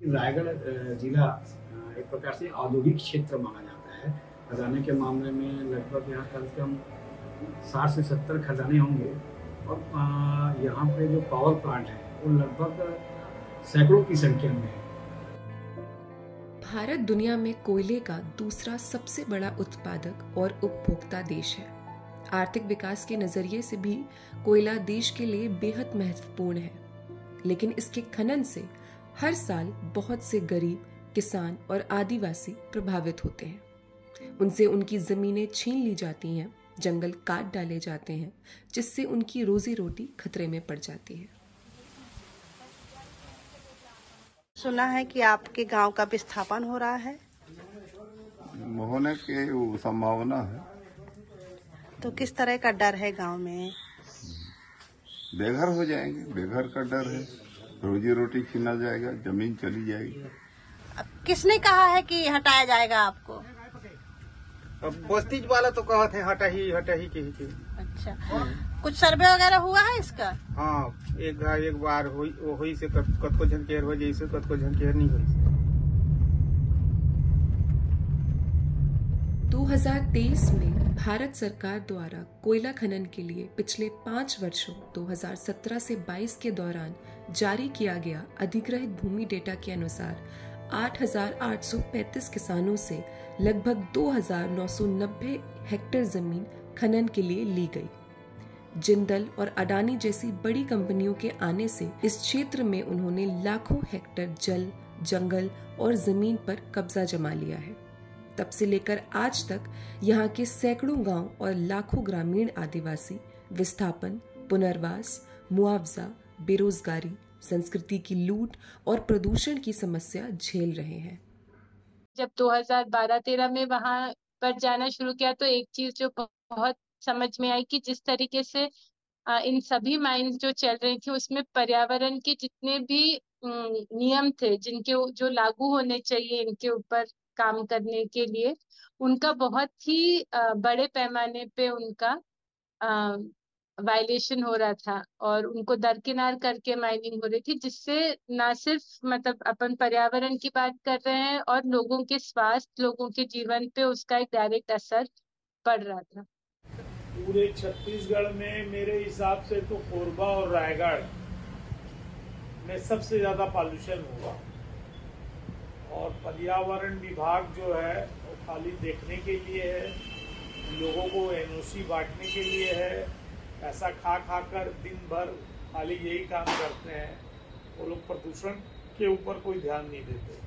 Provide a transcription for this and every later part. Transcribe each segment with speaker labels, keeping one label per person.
Speaker 1: रायगढ़ जिला एक प्रकार से औद्योगिक क्षेत्र माना जाता है। खदाने के मामले में लगभग यहाँ कम से कम 60 से 70 खदानें होंगे और यहाँ पे जो पावर प्लांट है वो लगभग सैकड़ों की संख्या में है।
Speaker 2: भारत दुनिया में कोयले का दूसरा सबसे बड़ा उत्पादक और उपभोक्ता देश है। आर्थिक विकास के नजरिए से भी कोयला देश के लिए बेहद महत्वपूर्ण है, लेकिन इसके खनन से हर साल बहुत से गरीब, किसान और आदिवासी प्रभावित होते हैं। उनसे उनकी जमीनें छीन ली जाती हैं, जंगल काट डाले जाते हैं, जिससे उनकी रोजी रोटी खतरे में पड़ जाती है।
Speaker 3: सुना है कि आपके गांव का विस्थापन हो रहा है,
Speaker 4: होने की संभावना है।
Speaker 3: तो किस तरह का डर है गांव में?
Speaker 4: बेघर हो जाएंगे, बेघर का डर है। रोजी रोटी छीना जाएगा, जमीन चली जाएगी।
Speaker 3: अब किसने कहा है कि हटाया जाएगा आपको?
Speaker 5: अब बस्तीज वाला तो कहते हैं हटा ही के।
Speaker 3: अच्छा, कुछ सर्वे वगैरह हुआ है इसका?
Speaker 5: हाँ, एक बार होई से कतको झनकेर हो जैसे कतको झनकेर नहीं हुई।
Speaker 2: 2023 में भारत सरकार द्वारा कोयला खनन के लिए पिछले 5 वर्षों 2017 से 22 के दौरान जारी किया गया अधिग्रहित भूमि डेटा के अनुसार 8,835 किसानों से लगभग 2,990 हेक्टेयर जमीन खनन के लिए ली गई। जिंदल और अडानी जैसी बड़ी कंपनियों के आने से इस क्षेत्र में उन्होंने लाखों हेक्टेयर जल, जंगल और जमीन पर कब्जा जमा लिया है। तब से लेकर आज तक यहाँ के सैकड़ों गांव और लाखों ग्रामीण आदिवासी विस्थापन, पुनर्वास, मुआवजा, बेरोजगारी, संस्कृति की लूट और प्रदूषण की समस्या झेल रहे हैं।
Speaker 6: जब 2012-13 में वहां पर जाना शुरू किया तो एक चीज जो बहुत समझ में आई कि जिस तरीके से इन सभी माइंस जो चल रही थी उसमें पर्यावरण के जितने भी नियम थे जिनके जो लागू होने चाहिए इनके ऊपर काम करने के लिए, उनका बहुत ही बड़े पैमाने पे उनका वायलेशन हो रहा था और उनको दरकिनार करके माइनिंग हो रही थी, जिससे ना सिर्फ मतलब अपन पर्यावरण की बात कर रहे हैं और लोगों के स्वास्थ्य, लोगों के जीवन पे उसका एक डायरेक्ट असर पड़ रहा था।
Speaker 7: पूरे छत्तीसगढ़ में मेरे हिसाब से तो कोरबा और रायगढ़ में सबसे ज्यादा पॉल्यूशन हुआ और पर्यावरण विभाग जो है वो खाली देखने के लिए है, लोगों को एनओसी बांटने के लिए है, पैसा खा कर दिन भर खाली यही काम करते हैं। वो लोग प्रदूषण के ऊपर कोई ध्यान नहीं देते।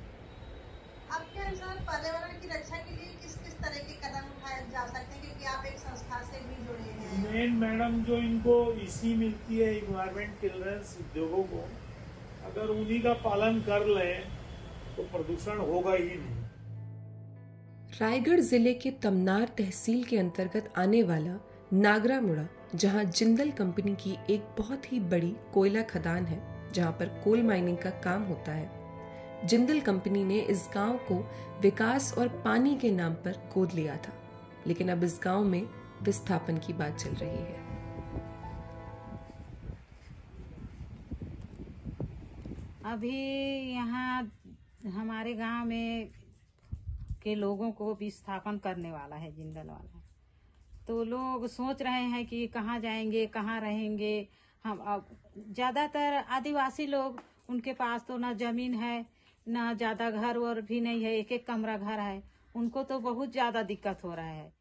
Speaker 3: आपके अनुसार पर्यावरण की रक्षा के लिए किस किस तरह के कदम उठाए जा सकते हैं, क्योंकि आप एक संस्था से भी जुड़े हैं?
Speaker 7: मेन मैडम जो इनको इसी मिलती है इन्वायरमेंट क्लियरेंस उद्योगों को, अगर उन्हीं का पालन कर लें तो प्रदूषण होगा ही नहीं।
Speaker 2: रायगढ़ जिले के तमनार तहसील के अंतर्गत आने वाला नागरामुड़ा, जहां जिंदल कंपनी की एक बहुत ही बड़ी कोयला खदान है, जहां पर कोल माइनिंग का काम होता है। जिंदल कंपनी ने इस गांव को विकास और पानी के नाम पर गोद लिया था, लेकिन अब इस गांव में विस्थापन की बात चल रही है।
Speaker 8: अभी यहाँ हमारे गांव में के लोगों को विस्थापन करने वाला है जिंदल वाला, तो लोग सोच रहे हैं कि कहाँ जाएंगे, कहाँ रहेंगे। हम अब ज्यादातर आदिवासी लोग, उनके पास तो ना जमीन है, ना ज्यादा घर और भी नहीं है, एक एक कमरा घर है, उनको तो बहुत ज्यादा दिक्कत हो रहा है।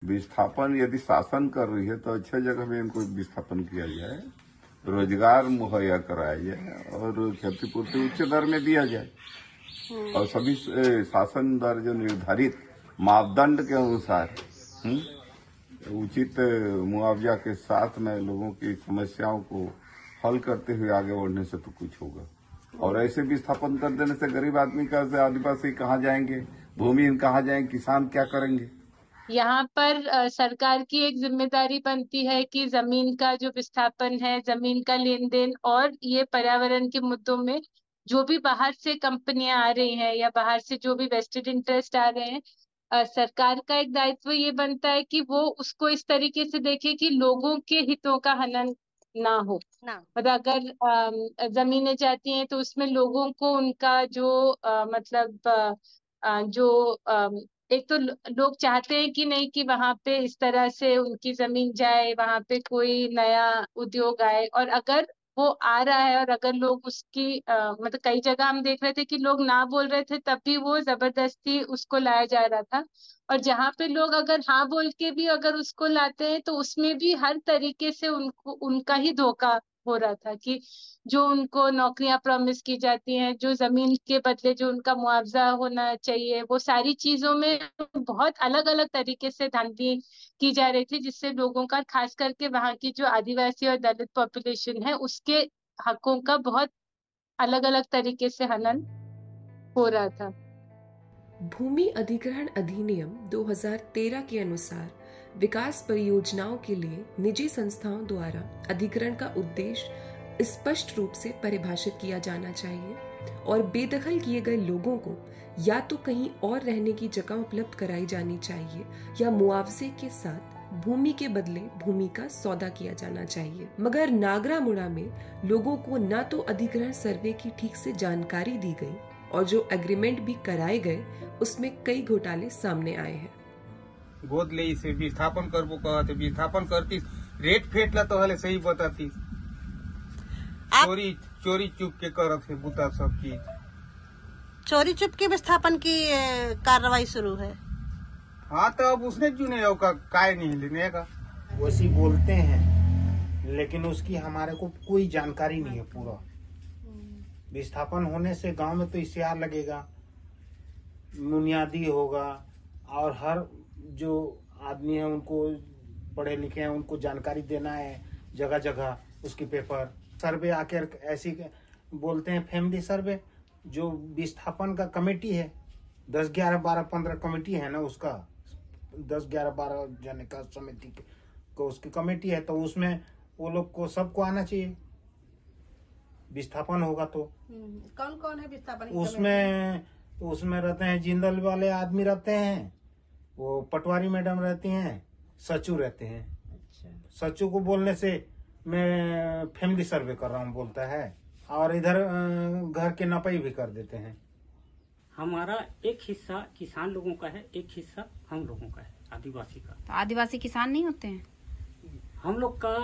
Speaker 4: विस्थापन यदि शासन कर रही है तो अच्छे जगह में इनको विस्थापन किया जाए, रोजगार मुहैया कराया जाए और क्षतिपूर्ति उच्च दर में दिया जाए और सभी शासन द्वारा जो निर्धारित मापदंड के अनुसार उचित मुआवजा के साथ में लोगों की समस्याओं को हल करते हुए आगे बढ़ने से तो कुछ होगा। और ऐसे विस्थापन कर देने से गरीब आदमी का से आदिवासी कहाँ जाएंगे, भूमिहीन कहाँ जाएंगे, किसान क्या करेंगे?
Speaker 6: यहाँ पर सरकार की एक जिम्मेदारी बनती है कि जमीन का जो विस्थापन है, जमीन का लेन देन और ये पर्यावरण के मुद्दों में जो भी बाहर से कंपनियां आ रही हैं या बाहर से जो भी वेस्टेड इंटरेस्ट आ रहे हैं, सरकार का एक दायित्व ये बनता है कि वो उसको इस तरीके से देखे कि लोगों के हितों का हनन ना हो। और अगर जमीनें जाती हैं तो उसमें लोगों को उनका जो मतलब जो एक तो लोग चाहते हैं कि नहीं कि वहां पे इस तरह से उनकी जमीन जाए, वहां पे कोई नया उद्योग आए। और अगर वो आ रहा है और अगर लोग उसकी मतलब कई जगह हम देख रहे थे कि लोग ना बोल रहे थे तब भी वो जबरदस्ती उसको लाया जा रहा था। और जहाँ पे लोग अगर हाँ बोल के भी अगर उसको लाते हैं तो उसमें भी हर तरीके से उनको उनका ही धोखा हो रहा था कि जो उनको नौकरियां प्रॉमिस की जाती हैं, जो जमीन के बदले जो उनका मुआवजा होना चाहिए, वो सारी चीजों में बहुत अलग अलग तरीके से धांधली की जा रही थी, जिससे लोगों का खास करके वहाँ की जो आदिवासी और दलित पॉपुलेशन है उसके हकों का बहुत अलग अलग तरीके से हनन हो रहा था।
Speaker 2: भूमि अधिग्रहण अधिनियम 2013 के अनुसार विकास परियोजनाओं के लिए निजी संस्थाओं द्वारा अधिग्रहण का उद्देश्य स्पष्ट रूप से परिभाषित किया जाना चाहिए और बेदखल किए गए लोगों को या तो कहीं और रहने की जगह उपलब्ध कराई जानी चाहिए या मुआवजे के साथ भूमि के बदले भूमि का सौदा किया जाना चाहिए। मगर नागरा मुड़ा में लोगों को न तो अधिग्रहण सर्वे की ठीक से जानकारी दी गई और जो एग्रीमेंट भी कराए गए उसमें कई घोटाले सामने आए हैं।
Speaker 5: गोद ले इसे विस्थापन करबो कहते, विस्थापन करती रेट फेटला तो हले सही बताती, चोरी चुप के करत है बुता सब चीज।
Speaker 3: चोरी चुप के विस्थापन की कार्रवाई शुरू है।
Speaker 5: हाँ तो अब उसने चुने का काय नहीं लेने का,
Speaker 9: वैसी बोलते हैं लेकिन उसकी हमारे को कोई जानकारी नहीं है पूरा। विस्थापन होने से गांव में तो इश्तिहार लगेगा, बुनियादी होगा और हर जो आदमी है उनको पढ़े लिखे हैं उनको जानकारी देना है जगह जगह, उसकी पेपर सर्वे आकर ऐसी बोलते हैं फैमिली सर्वे। जो विस्थापन का कमेटी है 10, 11, 12, 15 कमेटी है ना, उसका 10, 11, 12 जने का समिति को उसकी कमेटी है, तो उसमें वो लोग को सबको आना चाहिए। विस्थापन होगा तो
Speaker 3: कौन कौन है विस्थापन?
Speaker 9: उसमें रहते हैं जिंदल वाले आदमी रहते हैं, वो पटवारी मैडम रहती हैं, सचिव रहते हैं। अच्छा। सचिव को बोलने से मैं फैमिली सर्वे कर रहा हूँ बोलता है, और इधर घर के नपाई भी कर देते हैं।
Speaker 10: हमारा एक हिस्सा किसान लोगों का है, एक हिस्सा हम लोगों का है आदिवासी का।
Speaker 11: तो आदिवासी किसान नहीं होते हैं?
Speaker 10: हम लोग का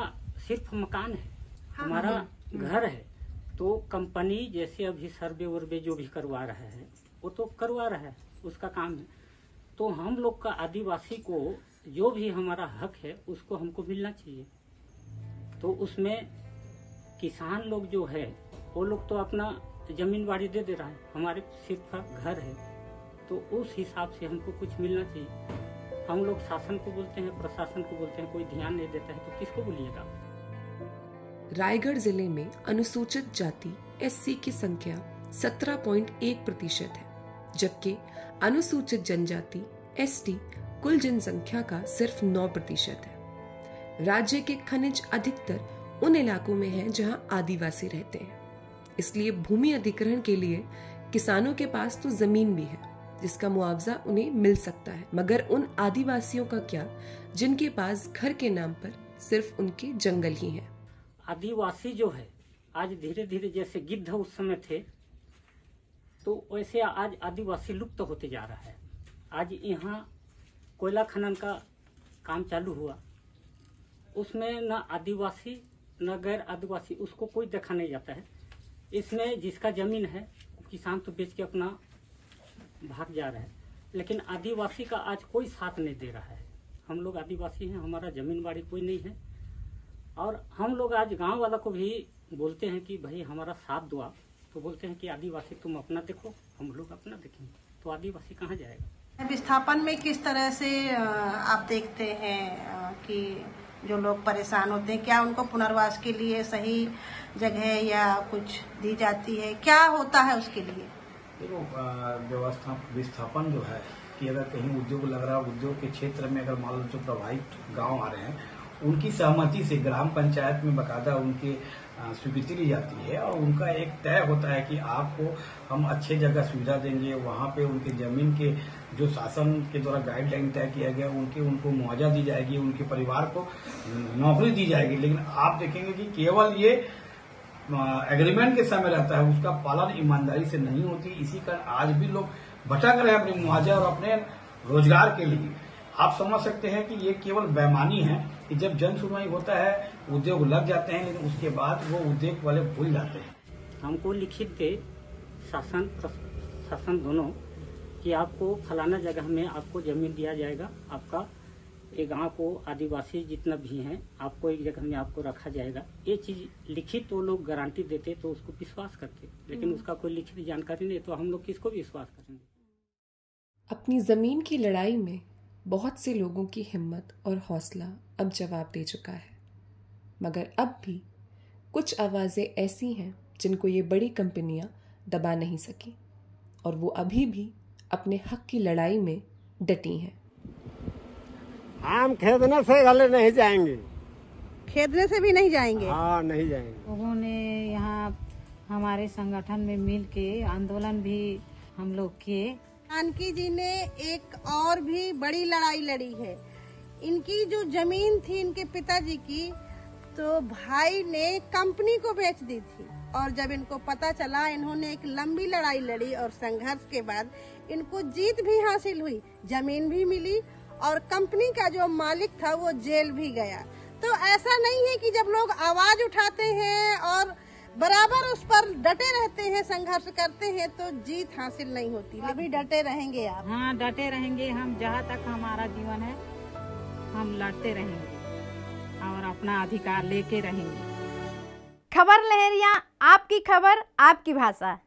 Speaker 10: सिर्फ मकान है, हमारा घर है। तो कंपनी जैसे अभी सर्वे वर्वे जो भी करवा रहा है वो तो करवा रहा है, उसका काम है। तो हम लोग का आदिवासी को जो भी हमारा हक है उसको हमको मिलना चाहिए। तो उसमें किसान लोग जो है वो लोग तो अपना जमीन बाड़ी दे दे रहा है, हमारे सिर्फ घर है, तो उस हिसाब से हमको कुछ मिलना चाहिए। हम लोग शासन को बोलते हैं, प्रशासन को बोलते हैं, कोई ध्यान नहीं देता है तो किसको बोलिएगा।
Speaker 2: रायगढ़ जिले में अनुसूचित जाति SC की संख्या 17.1% है, जबकि अनुसूचित जनजाति ST कुल जनसंख्या का सिर्फ 9% है। राज्य के खनिज अधिकतर उन इलाकों में हैं जहां आदिवासी रहते हैं, इसलिए भूमि अधिग्रहण के लिए किसानों के पास तो जमीन भी है जिसका मुआवजा उन्हें मिल सकता है, मगर उन आदिवासियों का क्या जिनके पास घर के नाम पर सिर्फ उनके जंगल ही हैं।
Speaker 10: आदिवासी जो है आज धीरे धीरे जैसे गिद्ध उस समय थे तो वैसे आज आदिवासी लुप्त होते जा रहा है। आज यहाँ कोयला खनन का काम चालू हुआ, उसमें न आदिवासी न गैर आदिवासी उसको कोई देखा नहीं जाता है। इसमें जिसका जमीन है किसान तो बेच के अपना भाग जा रहा है, लेकिन आदिवासी का आज कोई साथ नहीं दे रहा है। हम लोग आदिवासी हैं, हमारा जमीन बाड़ी कोई नहीं है, और हम लोग आज गांव वाला को भी बोलते हैं कि भाई हमारा साथ दो आप, तो बोलते हैं कि आदिवासी तुम अपना देखो, हम लोग अपना देखेंगे। तो आदिवासी कहाँ जाएगा?
Speaker 3: विस्थापन में किस तरह से आप देखते हैं कि जो लोग परेशान होते हैं, क्या उनको पुनर्वास के लिए सही जगह या कुछ दी जाती है, क्या होता है उसके लिए?
Speaker 1: देखो व्यवस्था विस्थापन जो है कि अगर कहीं उद्योग लग रहा है, उद्योग के क्षेत्र में अगर मान लो जो प्रभावित गांव आ रहे हैं उनकी सहमति से ग्राम पंचायत में बकायदा उनके स्वीकृति ली जाती है और उनका एक तय होता है कि आपको हम अच्छे जगह सुविधा देंगे, वहाँ पे उनके जमीन के जो शासन के द्वारा गाइडलाइन तय किया गया उनको मुआवजा दी जाएगी, उनके परिवार को नौकरी दी जाएगी। लेकिन आप देखेंगे कि केवल ये एग्रीमेंट के समय रहता है, उसका पालन ईमानदारी से नहीं होती। इसी कारण आज भी लोग भटक रहे हैं अपने मुआवजा और अपने रोजगार के लिए। आप समझ सकते हैं कि ये केवल बेईमानी है कि जब जन सुनवाई होता है उद्योग लग जाते हैं, लेकिन उसके बाद वो उद्योग वाले भूल जाते हैं।
Speaker 10: हमको लिखित दे शासन दोनों कि आपको फलाना जगह में आपको जमीन दिया जाएगा, आपका एक गांव को आदिवासी जितना भी हैं आपको एक जगह में आपको रखा जाएगा। ये चीज लिखित वो लोग गारंटी देते तो उसको विश्वास करते, लेकिन उसका कोई लिखित जानकारी नहीं तो हम लोग किसको विश्वास करेंगे।
Speaker 2: अपनी जमीन की लड़ाई में बहुत से लोगों की हिम्मत और हौसला अब जवाब दे चुका है, मगर अब भी कुछ आवाजें ऐसी हैं जिनको ये बड़ी कंपनियां दबा नहीं सकी और वो अभी भी अपने हक की लड़ाई में डटी हैं।
Speaker 12: हम खेदने से गले नहीं जाएंगे,
Speaker 3: खेदने से भी नहीं जाएंगे।
Speaker 12: हाँ, नहीं जाएंगे।
Speaker 8: उन्होंने यहाँ हमारे संगठन में मिल के आंदोलन भी हम लोग किए।
Speaker 3: जानकी जी ने एक और भी बड़ी लड़ाई लड़ी है। इनकी जो जमीन थी इनके पिताजी की, तो भाई ने कंपनी को बेच दी थी और जब इनको पता चला इन्होंने एक लंबी लड़ाई लड़ी और संघर्ष के बाद इनको जीत भी हासिल हुई, जमीन भी मिली और कंपनी का जो मालिक था वो जेल भी गया। तो ऐसा नहीं है कि जब लोग आवाज उठाते हैं और बराबर उस पर डटे रहते हैं, संघर्ष करते हैं तो जीत हासिल नहीं होती। अभी डटे रहेंगे आप?
Speaker 8: हाँ, डटे रहेंगे हम। जहाँ तक हमारा जीवन है हम लड़ते रहेंगे और अपना अधिकार लेके रहेंगे।
Speaker 13: खबर लहरिया, आपकी खबर आपकी भाषा।